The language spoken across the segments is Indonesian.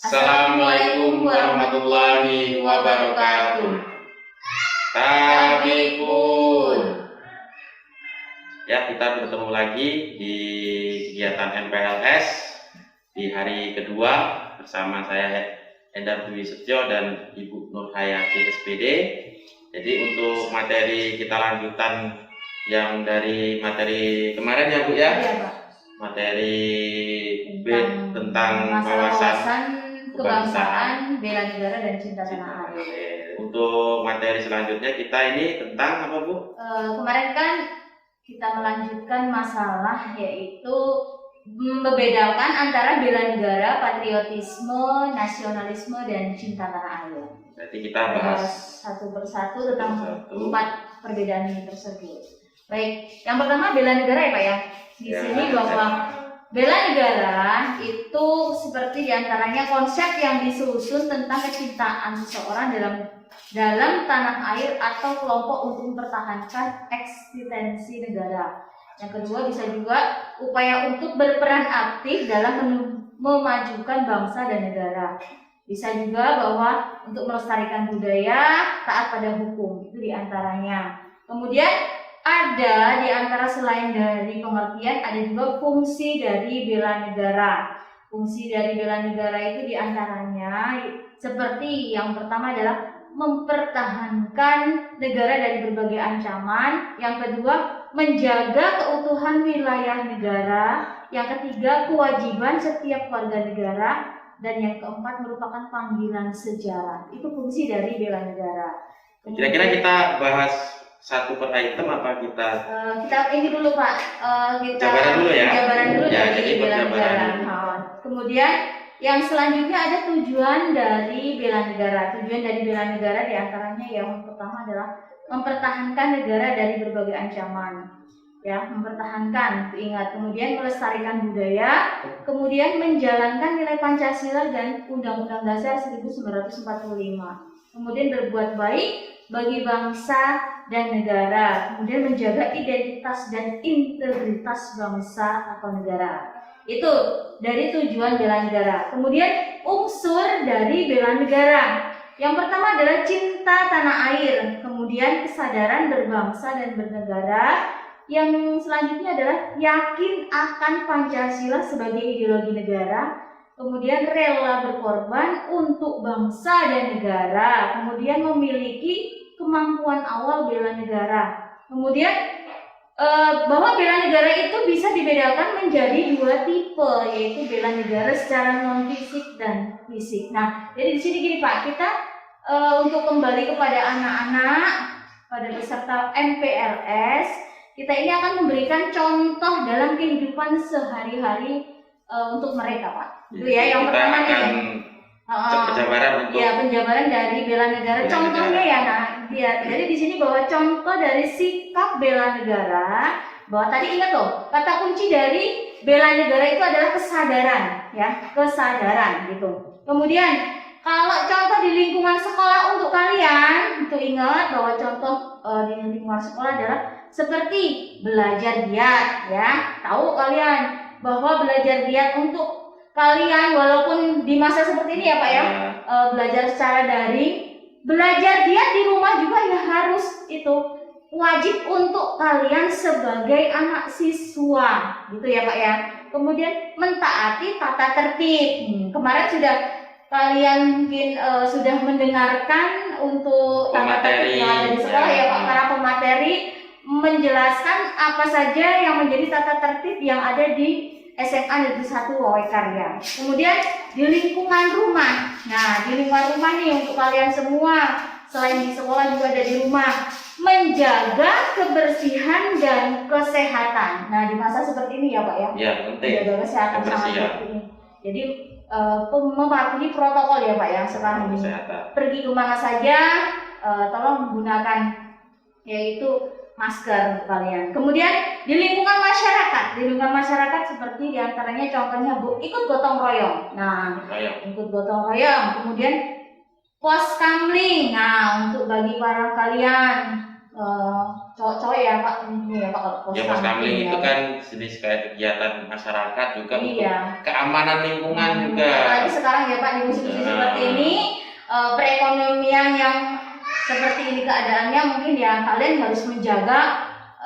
Assalamualaikum warahmatullahi wabarakatuh. Tabikun. Ya, kita bertemu lagi di kegiatan MPLS di hari kedua bersama saya Endar Dwi Setio dan Ibu Nur Hayati SPD. Jadi untuk materi kita lanjutan yang dari materi kemarin ya Bu ya. Iya, Pak. Materi B tentang wawasan kebangsaan, bela negara dan cinta tanah air. Untuk materi selanjutnya kita ini tentang apa Bu? Kemarin kan kita melanjutkan masalah yaitu membedakan antara bela negara, patriotisme, nasionalisme dan cinta tanah air. Jadi kita bahas satu persatu tentang 4 perbedaan tersebut. Baik, yang pertama bela negara ya Pak ya. Di sini bahwa bela negara itu seperti diantaranya konsep yang disusun tentang kecintaan seseorang dalam tanah air atau kelompok untuk mempertahankan eksistensi negara. Yang kedua bisa juga upaya untuk berperan aktif dalam memajukan bangsa dan negara. Bisa juga bahwa untuk melestarikan budaya, taat pada hukum, itu diantaranya. Kemudian ada di antara selain dari pengertian ada juga fungsi dari bela negara. Fungsi dari bela negara itu diantaranya seperti yang pertama adalah mempertahankan negara dari berbagai ancaman. Yang kedua menjaga keutuhan wilayah negara. Yang ketiga kewajiban setiap warga negara. Dan yang keempat merupakan panggilan sejarah. Itu fungsi dari bela negara. Kira-kira kita bahas satu per item apa kita ini dulu Pak, kita jabaran dulu ya. Jabaran dulu ya, dari bela negara. Kemudian yang selanjutnya ada tujuan dari bela negara. Tujuan dari bela negara diantaranya yang pertama adalah mempertahankan negara dari berbagai ancaman. Ya, mempertahankan, ingat. Kemudian melestarikan budaya, kemudian menjalankan nilai Pancasila dan Undang-Undang Dasar 1945. Kemudian berbuat baik bagi bangsa dan negara, kemudian menjaga identitas dan integritas bangsa atau negara. Itu dari tujuan bela negara. Kemudian unsur dari bela negara. Yang pertama adalah cinta tanah air, kemudian kesadaran berbangsa dan bernegara. Yang selanjutnya adalah yakin akan Pancasila sebagai ideologi negara. Kemudian rela berkorban untuk bangsa dan negara, kemudian memiliki kemampuan awal bela negara. Kemudian bahwa bela negara itu bisa dibedakan menjadi 2 tipe, yaitu bela negara secara non fisik dan fisik. Nah, jadi di sini gini Pak, kita untuk kembali kepada anak-anak pada peserta MPLS, kita ini akan memberikan contoh dalam kehidupan sehari-hari untuk mereka Pak. Itu ya yang pertama nih. Penjabaran untuk penjabaran dari bela negara. Contohnya ya, jadi di sini bahwa contoh dari sikap bela negara, bahwa tadi ingat loh, kata kunci dari bela negara itu adalah kesadaran, ya, kesadaran gitu. Kemudian kalau contoh di lingkungan sekolah untuk kalian, itu ingat bahwa contoh di lingkungan sekolah adalah seperti belajar giat, ya. Tahu kalian bahwa belajar giat untuk kalian walaupun di masa seperti ini ya Pak ya, belajar secara daring, belajar giat di rumah juga ya harus itu wajib untuk kalian sebagai anak siswa gitu ya Pak ya. Kemudian mentaati tata tertib. Kemarin sudah kalian mungkin sudah mendengarkan untuk tata tertib yang ada di sekolah ya Pak, para pemateri menjelaskan apa saja yang menjadi tata tertib yang ada di SMA Negeri 1 Wawe Karya. Kemudian di lingkungan rumah. Nah, di lingkungan rumah nih untuk kalian semua, selain di sekolah juga ada di rumah, menjaga kebersihan dan kesehatan. Nah, di masa seperti ini ya Pak ya. Ya, penting. Menjaga kesehatan sangat penting. Jadi mematuhi protokol ya Pak ya sekarang ini. Pergi kemana saja, tolong menggunakan yaitu masker untuk kalian. Kemudian di lingkungan masyarakat seperti diantaranya contohnya ikut gotong royong. Nah, ikut gotong royong. Kemudian pos kamling. Nah, untuk bagi para kalian cowok-cowok ya Pak, ini ya Pak, kalau Ya pos kamling itu kan jenis kayak kegiatan masyarakat juga untuk iya. keamanan lingkungan juga. Apalagi sekarang ya Pak, di musim-musim seperti ini, perekonomian yang seperti ini keadaannya, mungkin ya kalian harus menjaga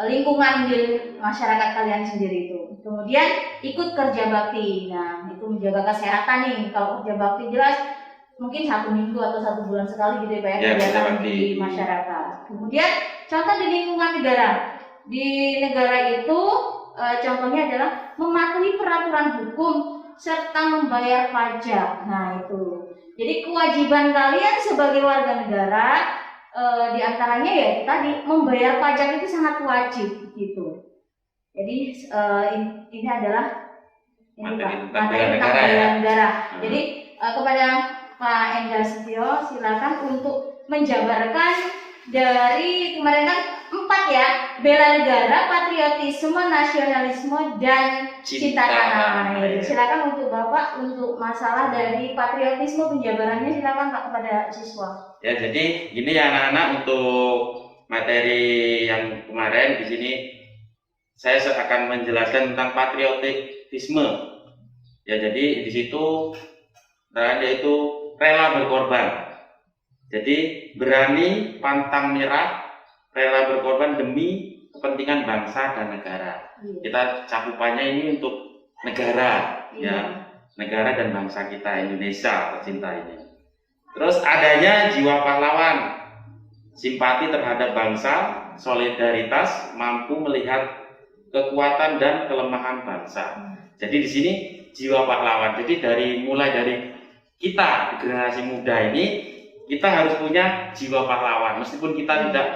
lingkungan di masyarakat kalian sendiri itu. Kemudian ikut kerja bakti. Nah, itu menjaga kesehatan nih. Kalau kerja bakti jelas mungkin 1 minggu atau 1 bulan sekali gitu ya Pak, Ya, kegiatan kerja di bakti. masyarakat. Kemudian contoh di lingkungan negara. Di negara itu contohnya adalah mematuhi peraturan hukum serta membayar pajak. Nah, itu. Jadi kewajiban kalian sebagai warga negara di antaranya ya tadi membayar pajak itu sangat wajib gitu. Jadi ini adalah Materi tentang materi bela tentang negara ya. bela negara. Jadi kepada Pak Endar Setio silakan untuk menjabarkan dari kemarin kan 4 ya, bela negara, patriotisme, nasionalisme, dan cinta tanah air. Silakan untuk Bapak untuk masalah dari patriotisme penjabarannya silakan Pak kepada siswa. Ya, jadi gini ya anak-anak, untuk materi yang kemarin di sini saya akan menjelaskan tentang patriotisme. Ya, jadi di situ yaitu rela berkorban. Jadi berani pantang menyerah, rela berkorban demi kepentingan bangsa dan negara. Kita cakupannya ini untuk negara, ya, negara dan bangsa kita Indonesia tercinta ini. Terus adanya jiwa pahlawan, simpati terhadap bangsa, solidaritas, mampu melihat kekuatan dan kelemahan bangsa. Jadi di sini jiwa pahlawan. Jadi mulai dari kita generasi muda ini, kita harus punya jiwa pahlawan. Meskipun kita tidak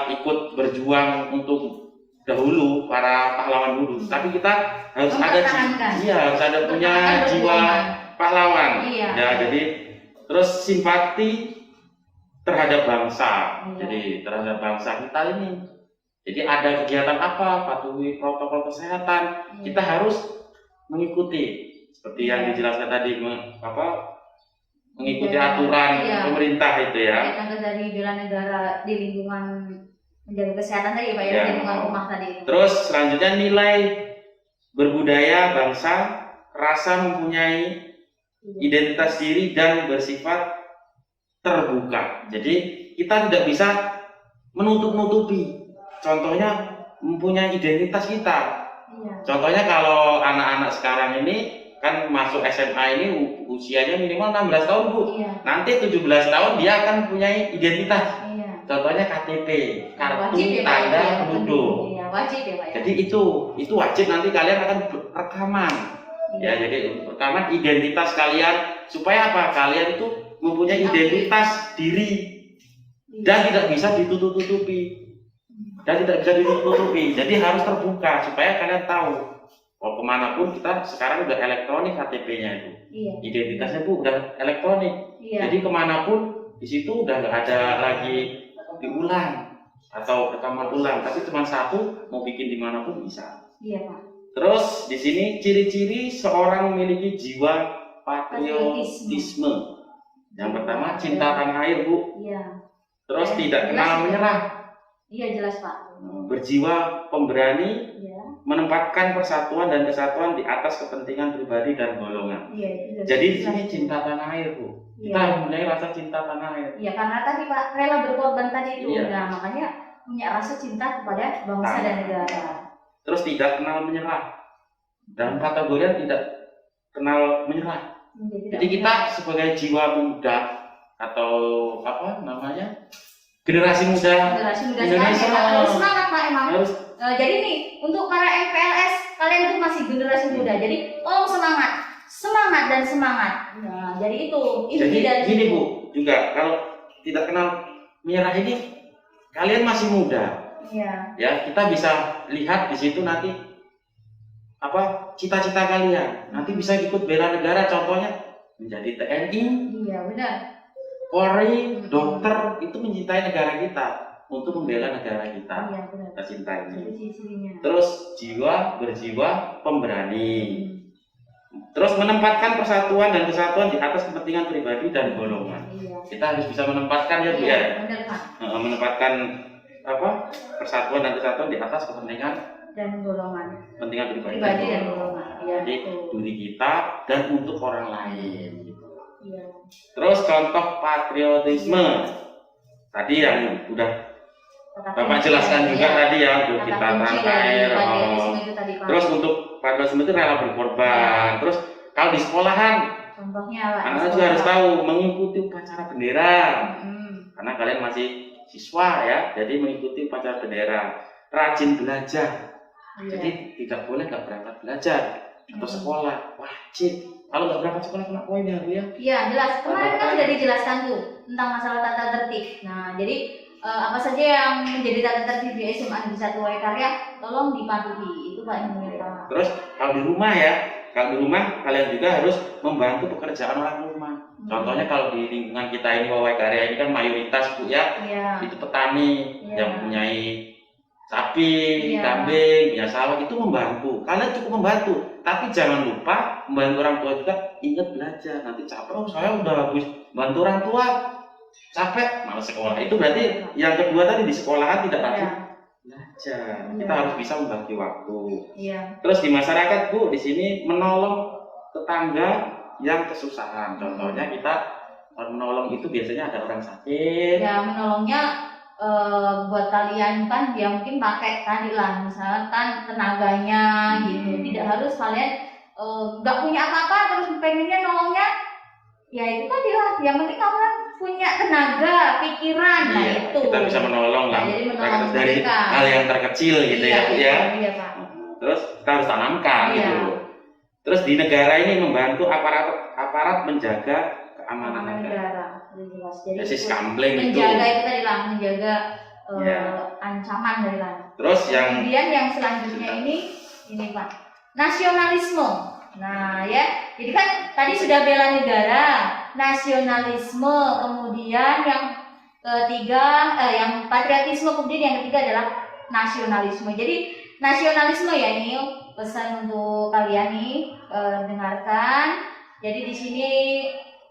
ikut berjuang untuk dahulu para pahlawan dulu, tapi kita harus ada punya jiwa pahlawan. Iya. Ya, jadi terus simpati terhadap bangsa. Jadi terhadap bangsa kita ini. Jadi ada kegiatan apa, patuhi protokol kesehatan, kita harus mengikuti seperti yang dijelaskan tadi, mengikuti aturan pemerintah itu ya. Contoh dari bela negara di lingkungan menjaga kesehatan tadi Pak ya, di lingkungan rumah tadi. Terus selanjutnya nilai berbudaya bangsa, rasa mempunyai identitas diri dan bersifat terbuka. Jadi kita tidak bisa menutup-nutupi. Contohnya mempunyai identitas kita. Contohnya kalau anak-anak sekarang ini kan masuk SMA ini usianya minimal 16 tahun Bu. Nanti 17 tahun dia akan mempunyai identitas. Contohnya KTP, kartu tanda penduduk. Wajib ya Pak ya. Jadi itu wajib, nanti kalian akan rekaman. Ya, jadi rekaman identitas kalian supaya apa? Kalian itu mempunyai identitas diri dan tidak bisa ditutup-tutupi. Jadi harus terbuka supaya kalian tahu. Oh, kemanapun kita sekarang udah elektronik KTP-nya itu. Identitasnya Bu udah elektronik. Jadi kemanapun di situ udah nggak ada lagi diulang atau rekaman ulang, tapi cuma satu, mau bikin dimanapun bisa. Iya Pak. Terus di sini ciri-ciri seorang memiliki jiwa patriotisme. Yang pertama cinta tanah air Bu. Terus tidak kenal menyerah. Iya jelas Pak. Berjiwa pemberani, menempatkan persatuan dan kesatuan di atas kepentingan pribadi dan golongan. Jadi di sini cinta tanah air Bu. Kita harus mempunyai rasa cinta tanah air. Iya, karena tadi Pak rela berkorban tadi itu. Nah, makanya punya rasa cinta kepada bangsa dan negara. Terus tidak kenal menyerah. Dalam kategori tidak kenal menyerah. Jadi kita sebagai jiwa muda atau generasi muda Indonesia harus semangat Pak emang. Jadi nih untuk para MPLS kalian itu masih generasi muda. Jadi tolong semangat dan semangat. Nah, jadi itu dari gini Bu, juga kalau tidak kenal menyerah ini kalian masih muda. Ya, kita bisa lihat di situ nanti cita-cita kalian. Nanti bisa ikut bela negara, contohnya menjadi TNI. Iya, benar. Polri, dokter, itu mencintai negara kita untuk membela negara kita. Iya, benar. Kita cintai. Terus berjiwa pemberani. Terus menempatkan persatuan dan kesatuan di atas kepentingan pribadi dan golongan. kita harus bisa menempatkan ya Bu Iya, ya. benar Pak. Menempatkan persatuan dan kesatuan di atas kepentingan Dan golongan. kepentingan Pribadi dan golongan. Iya. Jadi diri kita dan untuk orang lain. Iya. Terus contoh patriotisme tadi yang udah Bapak jelaskan juga tadi ya untuk kita tanah air. Terus untuk patriotisme itu rela berkorban. Terus kalau di sekolahan, contohnya anak-anak juga harus tahu mengikuti upacara bendera. Karena kalian masih siswa ya, jadi mengikuti upacara bendera. Rajin belajar. Jadi tidak boleh nggak berangkat belajar atau sekolah, wajib. Kalau nggak berangkat sekolah kena poin ya Bu ya? Iya jelas. Kemarin kan sudah dijelaskan tuh tentang masalah tata tertib. Nah jadi apa saja yang menjadi tata tertib di SMA Negeri 1 Waikarya tolong dipatuhi. Itu Pak yang meminta. Terus kalau di rumah ya, kalau di rumah kalian juga harus membantu pekerjaan orang rumah. Contohnya kalau di lingkungan kita ini Waikarya ini kan mayoritas Bu ya, itu petani yang mempunyai sapi, kambing, ya sawah, itu membantu. Kalian cukup membantu, tapi jangan lupa membantu orang tua juga. Ingat belajar, nanti capek. Oh saya udah habis bantu orang tua, capek, malas sekolah. Itu berarti yang kedua tadi di sekolahan tidak rajin belajar. Kita harus bisa membagi waktu. Terus di masyarakat Bu, di sini menolong tetangga yang kesusahan. Contohnya kita menolong itu biasanya ada orang sakit. Ya menolongnya buat kalian kan ya mungkin pakai tadi lah misalkan tenaganya gitu. Tidak harus kalian nggak punya apa-apa terus pengennya nolongnya. Ya itu tadi lah. Yang penting kamu punya tenaga, pikiran. Nah itu. Kita bisa menolong lah. Jadi menolong dari hal yang terkecil gitu ya Bu ya. Iya Pak. Terus kita harus tanamkan gitu. Terus di negara ini membantu aparat menjaga keamanan negara. Jadi itu menjaga itu tadi lah, menjaga ancaman dari lah. Terus kemudian yang selanjutnya ini Pak, nasionalisme. Nah ya, jadi kan tadi sudah bela negara, nasionalisme, kemudian yang ketiga yang patriotisme, kemudian yang ketiga adalah nasionalisme. Jadi nasionalisme ya ini pesan untuk kalian nih dengarkan. Jadi di sini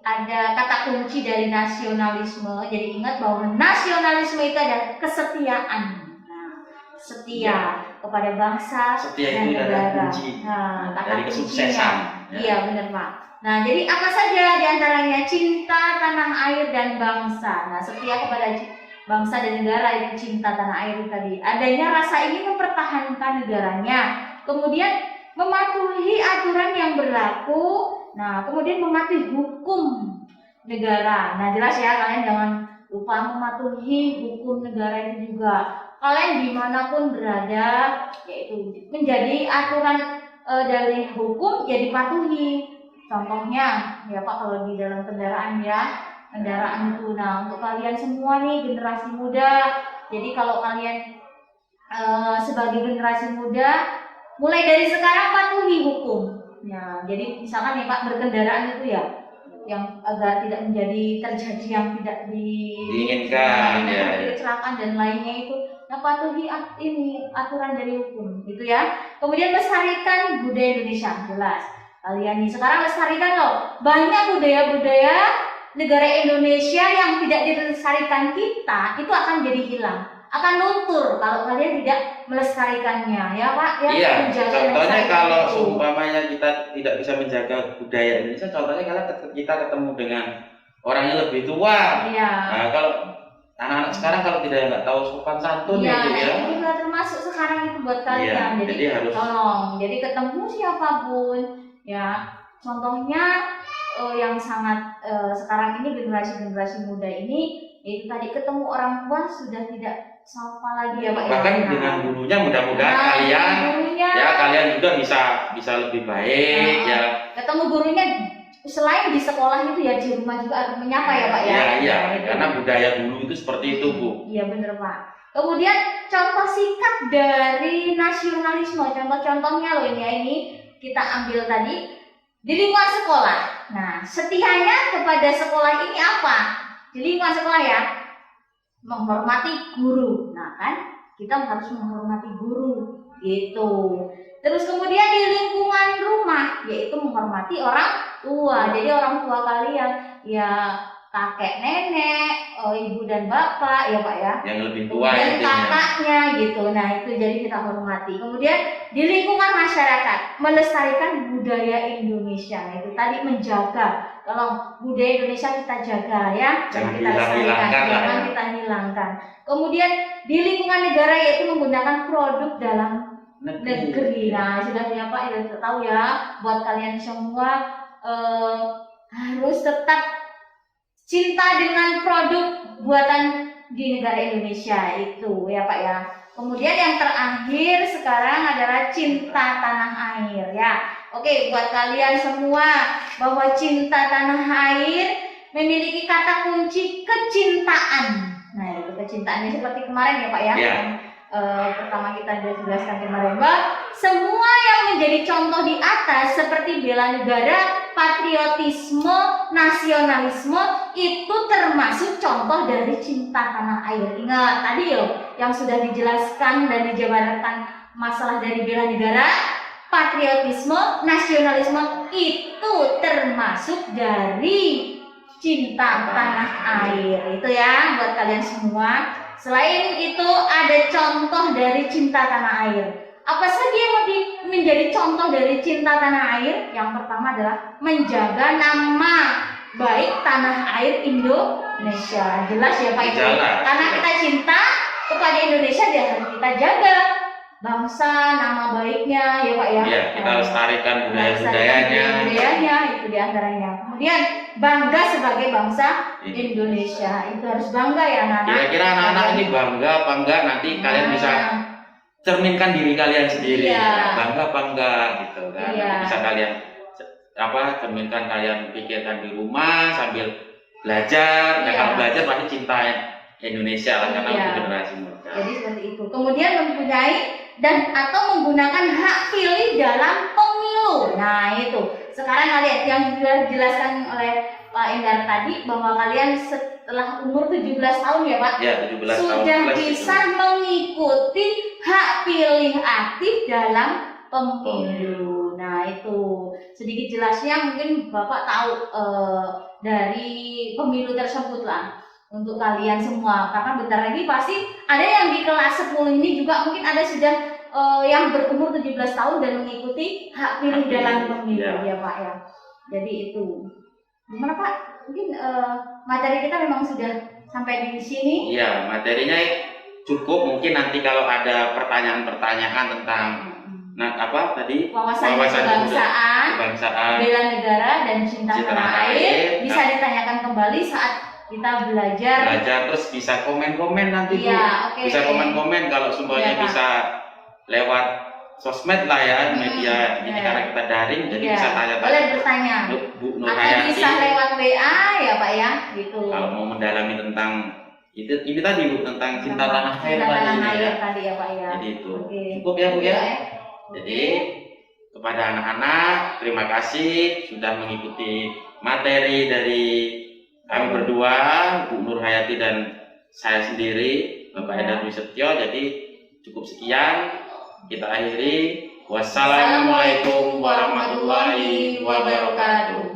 ada kata kunci dari nasionalisme. Jadi ingat bahwa nasionalisme itu adalah kesetiaan. Nah, setia kepada bangsa dan negara. Nah, dari kesuksesan. Iya benar Pak. Nah jadi apa saja diantaranya? Cinta tanah air dan bangsa. Nah setia kepada bangsa dan negara itu cinta tanah air tadi. Adanya rasa ingin mempertahankan negaranya. Kemudian mematuhi aturan yang berlaku. Nah, kemudian mematuhi hukum negara. Nah, jelas ya, kalian jangan lupa mematuhi hukum negara itu juga. Kalian dimanapun berada, yaitu menjadi aturan dari hukum, ya dipatuhi. Contohnya, ya Pak, kalau di dalam kendaraan ya, kendaraan itu. Nah, untuk kalian semua nih, generasi muda, jadi kalau kalian sebagai generasi muda, mulai dari sekarang patuhi hukum. Ya, jadi misalkan nih Pak berkendaraan itu ya, yang agar tidak menjadi terjadi yang tidak diinginkan, kecelakaan dan lainnya itu, nah patuhi ini aturan dari hukum, gitu ya. Kemudian lestarikan budaya Indonesia, jelas. Kalian nih sekarang lestarikan loh, banyak budaya-budaya negara Indonesia yang tidak dilestarikan kita, itu akan jadi hilang. Akan luntur kalau kalian tidak melestarikannya, ya Pak. Ya, iya. Contohnya kalau seumpamanya kita tidak bisa menjaga budaya Indonesia, contohnya kalau kita ketemu dengan orang yang lebih tua. Iya. Nah, kalau anak-anak sekarang kalau nggak tahu sopan santun ya, gitu ya. Itu juga termasuk sekarang itu buat kalian. Iya, jadi harus tolong. Jadi ketemu siapapun, ya. Contohnya yang sangat sekarang ini generasi muda ini, itu tadi ketemu orang tua sudah tidak sapa lagi ya Pak. Bahkan dengan gurunya mudah-mudahan kalian juga bisa lebih baik ya. Ketemu gurunya selain di sekolah itu ya di rumah juga harus menyapa ya Pak ya. Iya, karena budaya dulu itu seperti itu Bu. Iya benar Pak. Kemudian contoh sikap dari nasionalisme, contoh-contohnya loh ini kita ambil tadi di lingkungan sekolah. Nah, setianya kepada sekolah ini apa? Di lingkungan sekolah ya, menghormati guru. Nah kan, kita harus menghormati guru gitu. Terus kemudian di lingkungan rumah, yaitu menghormati orang tua. Jadi orang tua kalian ya kakek nenek, ibu dan bapak ya Pak ya. Yang lebih tua Kemudian intinya. kakaknya gitu. Nah itu jadi kita hormati. Kemudian di lingkungan masyarakat melestarikan budaya Indonesia. Nah, itu tadi menjaga. Kalau budaya Indonesia kita jaga ya, dan Jangan kita lestarikan, hilang-hilangkan lah jangan ya. kita hilangkan. Kemudian di lingkungan negara yaitu menggunakan produk dalam negeri. Nah sudah ya Pak, ya tahu ya. Buat kalian semua harus tetap cinta dengan produk buatan di negara Indonesia itu ya Pak ya. Kemudian yang terakhir sekarang adalah cinta tanah air ya. Oke, buat kalian semua bahwa cinta tanah air memiliki kata kunci kecintaan. Nah itu kecintaannya seperti kemarin ya Pak ya. Ya. Pertama kita sudah jelaskan kemarin bahwa semua yang menjadi contoh di atas seperti bela negara, patriotisme, nasionalisme itu termasuk contoh dari cinta tanah air. Ingat tadi yang sudah dijelaskan dan dijabarkan masalah dari bela negara, patriotisme, nasionalisme itu termasuk dari cinta tanah air. Itu ya buat kalian semua. Selain itu ada contoh dari cinta tanah air. Apa saja yang menjadi contoh dari cinta tanah air? Yang pertama adalah menjaga nama baik tanah air Indonesia. Jelas ya Pak Ibu? Jelas. Karena kita cinta kepada Indonesia dan harus kita jaga bangsa, nama baiknya ya Pak ya. Iya, kita lestarikan budaya-budayanya. Budayanya itu diantaranya. Kemudian bangga sebagai bangsa Indonesia, itu harus bangga ya anak-anak. Kira-kira anak-anak ini bangga apa enggak, nanti kalian bisa cerminkan diri kalian sendiri. Iya. Bangga apa enggak gitu kan. Iya. Nanti bisa kalian cerminkan, kalian pikirkan di rumah sambil belajar. Nah, Iya. kalau belajar pasti cinta Indonesia lah karena Iya. untuk generasi muda. Jadi seperti itu. Kemudian mempunyai dan atau menggunakan hak pilih dalam pemilu. Nah itu. Sekarang kalian yang sudah dijelaskan oleh Pak Endar tadi bahwa kalian setelah umur 17 tahun ya Pak, Ya, 17 tahun sudah plus bisa itu. mengikuti hak pilih aktif dalam pemilu. Nah itu sedikit jelasnya mungkin Bapak tahu dari pemilu tersebut lah untuk kalian semua, karena bentar lagi pasti ada yang di kelas 10 ini juga mungkin ada sudah yang berumur 17 tahun dan mengikuti hak pilih dalam pemilu ya Pak ya. Jadi itu gimana Pak? Mungkin materi kita memang sudah sampai di sini. Iya, materinya cukup. Mungkin nanti kalau ada pertanyaan-pertanyaan tentang tadi Wawasan kebangsaan, bela negara dan cinta tanah air bisa ditanyakan kembali saat kita belajar terus bisa komen-komen nanti Bu. Iya, oke. Bisa komen-komen kalau semuanya Iya, Pak. bisa lewat sosmed lah ya, media ini iya. karena kita daring jadi Iya, bisa tanya-tanya boleh bertanya Bu Nur atau Hayati. bisa lewat WA ya Pak ya gitu. Kalau mau mendalami tentang ini tadi Bu, tentang cinta tanah air cinta tadi tanah ya. air tadi ya Pak ya. Jadi itu Oke. cukup ya Bu ya. Iya, Jadi kepada anak-anak terima kasih sudah mengikuti materi dari kami berdua, Bu Nur Hayati dan saya sendiri, Bapak Ya. Endar Dwi Setyo. Jadi cukup sekian, kita akhiri. Wassalamualaikum warahmatullahi wabarakatuh.